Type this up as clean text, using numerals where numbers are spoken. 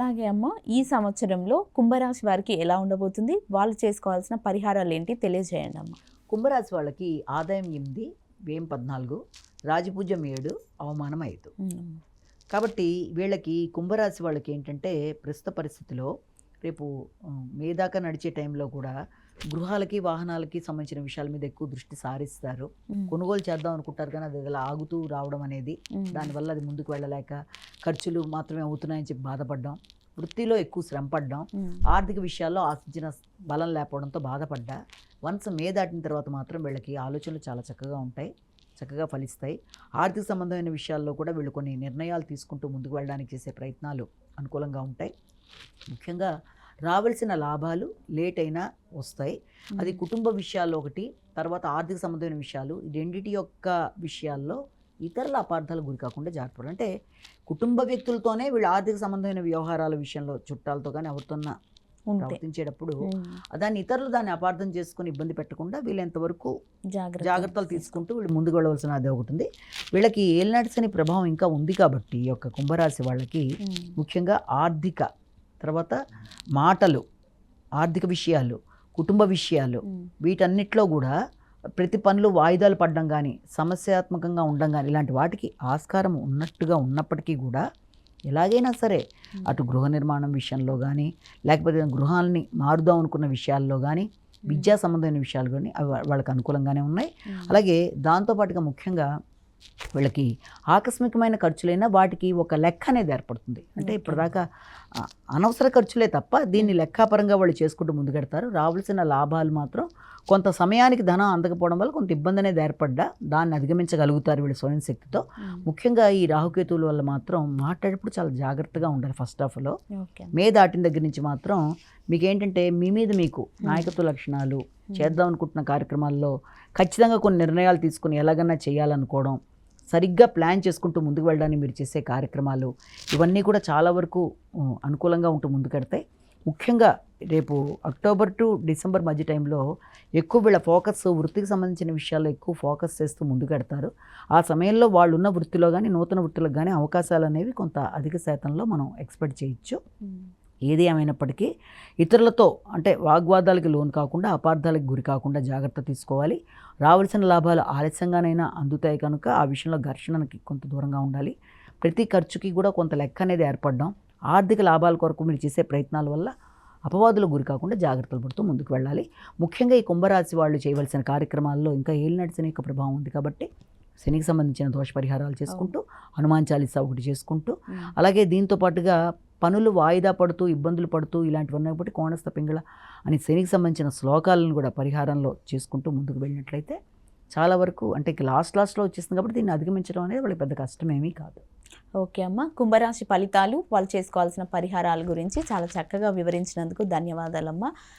అలాగే అమ్మ, ఈ సంవత్సరంలో కుంభరాశి వారికి ఎలా ఉండబోతుంది, వాళ్ళు చేసుకోవాల్సిన పరిహారాలు ఏంటి తెలియజేయండి అమ్మ. కుంభరాశి వాళ్ళకి ఆదాయం 8, వ్యయం 14, రాజపూజ్యం 7, అవమానం 5. కాబట్టి వీళ్ళకి కుంభరాశి వాళ్ళకి ఏంటంటే ప్రస్తుత పరిస్థితిలో రేపు మే దాకా నడిచే టైంలో కూడా గృహాలకి వాహనాలకి సంబంధించిన విషయాల మీద ఎక్కువ దృష్టి సారిస్తారు. కొనుగోలు చేద్దాం అనుకుంటారు కానీ అది అలా ఆగుతూ రావడం అనేది, దానివల్ల అది ముందుకు వెళ్ళలేక ఖర్చులు మాత్రమే అవుతున్నాయని చెప్పి బాధపడ్డాం, వృత్తిలో ఎక్కువ శ్రమ పడ్డాం, ఆర్థిక విషయాల్లో ఆశించిన బలం లేకపోవడంతో బాధపడ్డా. వన్స్ మే దాటిన తర్వాత మాత్రం వీళ్ళకి ఆలోచనలు చాలా చక్కగా ఉంటాయి, చక్కగా ఫలిస్తాయి. ఆర్థిక సంబంధమైన విషయాల్లో కూడా వీళ్ళు కొన్ని నిర్ణయాలు తీసుకుంటూ ముందుకు వెళ్ళడానికి చేసే ప్రయత్నాలు అనుకూలంగా ఉంటాయి. ముఖ్యంగా రావాల్సిన లాభాలు లేట్ అయినా వస్తాయి. అది కుటుంబ విషయాల్లో ఒకటి, తర్వాత ఆర్థిక సంబంధమైన విషయాలు, ఈ రెండింటి యొక్క విషయాల్లో ఇతరుల అపార్థాలు గురి కాకుండా జాగ్రత్త. అంటే కుటుంబ వ్యక్తులతోనే వీళ్ళు ఆర్థిక సంబంధమైన వ్యవహారాల విషయంలో చుట్టాలతో కానీ ఎవరితోన్నా ప్రవర్తించేటప్పుడు దాన్ని ఇతరులు దాన్ని అపార్థం చేసుకుని ఇబ్బంది పెట్టకుండా వీళ్ళు ఎంతవరకు జాగ్రత్తలు తీసుకుంటూ వీళ్ళు ముందుకు వెళ్ళవలసిన అది ఒకటి ఉంది. వీళ్ళకి ఏలినాటి శని ప్రభావం ఇంకా ఉంది కాబట్టి ఈ యొక్క కుంభరాశి వాళ్ళకి ముఖ్యంగా ఆర్థిక, తర్వాత మాటలు, ఆర్థిక విషయాలు, కుటుంబ విషయాలు, వీటన్నిటిలో కూడా ప్రతి పనులు వాయిదాలు పడడం కానీ, సమస్యాత్మకంగా ఉండడం కానీ, ఇలాంటి వాటికి ఆస్కారం ఉన్నట్టుగా ఉన్నప్పటికీ కూడా ఎలాగైనా సరే అటు గృహ నిర్మాణం విషయంలో కానీ, లేకపోతే గృహాలని మారుదాం అనుకున్న విషయాల్లో కానీ, విద్యా సంబంధమైన విషయాలు కానీ అవి వాళ్ళకి అనుకూలంగానే ఉన్నాయి. అలాగే దాంతోపాటుగా ముఖ్యంగా వీళ్ళకి ఆకస్మికమైన ఖర్చులైనా వాటికి ఒక లెక్క అనేది ఏర్పడుతుంది. అంటే ఇప్పటిదాకా అనవసర ఖర్చులే తప్ప దీన్ని లెక్కాపరంగా వాళ్ళు చేసుకుంటూ ముందుకెడతారు. రావాల్సిన లాభాలు మాత్రం కొంత సమయానికి ధనం అందకపోవడం వల్ల కొంత ఇబ్బంది అనేది ఏర్పడ్డా దాన్ని అధిగమించగలుగుతారు వీళ్ళు స్వయం శక్తితో. ముఖ్యంగా ఈ రాహుకేతువుల వల్ల మాత్రం మాట్లాడేటప్పుడు చాలా జాగ్రత్తగా ఉండాలి. ఫస్ట్ హాఫ్లో మే దాటిన దగ్గర నుంచి మాత్రం మీకు ఏంటంటే మీ మీద మీకు నాయకత్వ లక్షణాలు, చేద్దాం అనుకుంటున్న కార్యక్రమాల్లో ఖచ్చితంగా కొన్ని నిర్ణయాలు తీసుకుని ఎలాగన్నా చేయాలనుకోవడం, సరిగ్గా ప్లాన్ చేసుకుంటూ ముందుకు వెళ్ళడానికి మీరు చేసే కార్యక్రమాలు, ఇవన్నీ కూడా చాలా వరకు అనుకూలంగా ఉంటూ ముందుకెడతాయి. ముఖ్యంగా రేపు అక్టోబర్ టు డిసెంబర్ మధ్య టైంలో ఎక్కువ వీళ్ళ ఫోకస్ వృత్తికి సంబంధించిన విషయాల్లో ఎక్కువ ఫోకస్ చేస్తూ ముందుకెడతారు. ఆ సమయంలో వాళ్ళు ఉన్న వృత్తిలో కానీ నూతన వృత్తులకు కానీ అవకాశాలు అనేవి కొంత అధిక శాతంలో మనం ఎక్స్పెక్ట్ చేయొచ్చు. ఏది ఏమైనప్పటికీ ఇతరులతో అంటే వాగ్వాదాలకి లోను కాకుండా, అపార్థాలకు గురి కాకుండా జాగ్రత్త తీసుకోవాలి. రావాల్సిన లాభాలు ఆలస్యంగానైనా అందుతాయి కనుక ఆ విషయంలో ఘర్షణకి కొంత దూరంగా ఉండాలి. ప్రతి ఖర్చుకి కూడా కొంత లెక్క అనేది ఏర్పడడం, ఆర్థిక లాభాల కొరకు మీరు చేసే ప్రయత్నాల వల్ల అపవాదులకు గురి కాకుండా జాగ్రత్తలు పడుతూ ముందుకు వెళ్ళాలి. ముఖ్యంగా ఈ కుంభరాశి వాళ్ళు చేయవలసిన కార్యక్రమాల్లో ఇంకా ఏలినాటి శని యొక్క ప్రభావం ఉంది కాబట్టి శనికి సంబంధించిన దోష పరిహారాలు చేసుకుంటూ, హనుమాన్ చాలీసా ఒకటి చేసుకుంటూ, అలాగే దీంతో పాటుగా పనులు వాయిదా పడుతూ ఇబ్బందులు పడుతూ ఇలాంటివన్నీ బట్టి కోణస్థ పింగళ అని శనికి సంబంధించిన శ్లోకాలను కూడా పరిహారంలో చేసుకుంటూ ముందుకు వెళ్ళినట్లయితే చాలా వరకు అంటే లాస్ట్లో వచ్చేస్తుంది కాబట్టి దీన్ని అధిగమించడం అనేది వాళ్ళకి పెద్ద కష్టమేమీ కాదు. ఓకే అమ్మ, కుంభరాశి ఫలితాలు, వాళ్ళు చేసుకోవాల్సిన పరిహారాల గురించి చాలా చక్కగా వివరించినందుకు ధన్యవాదాలమ్మ.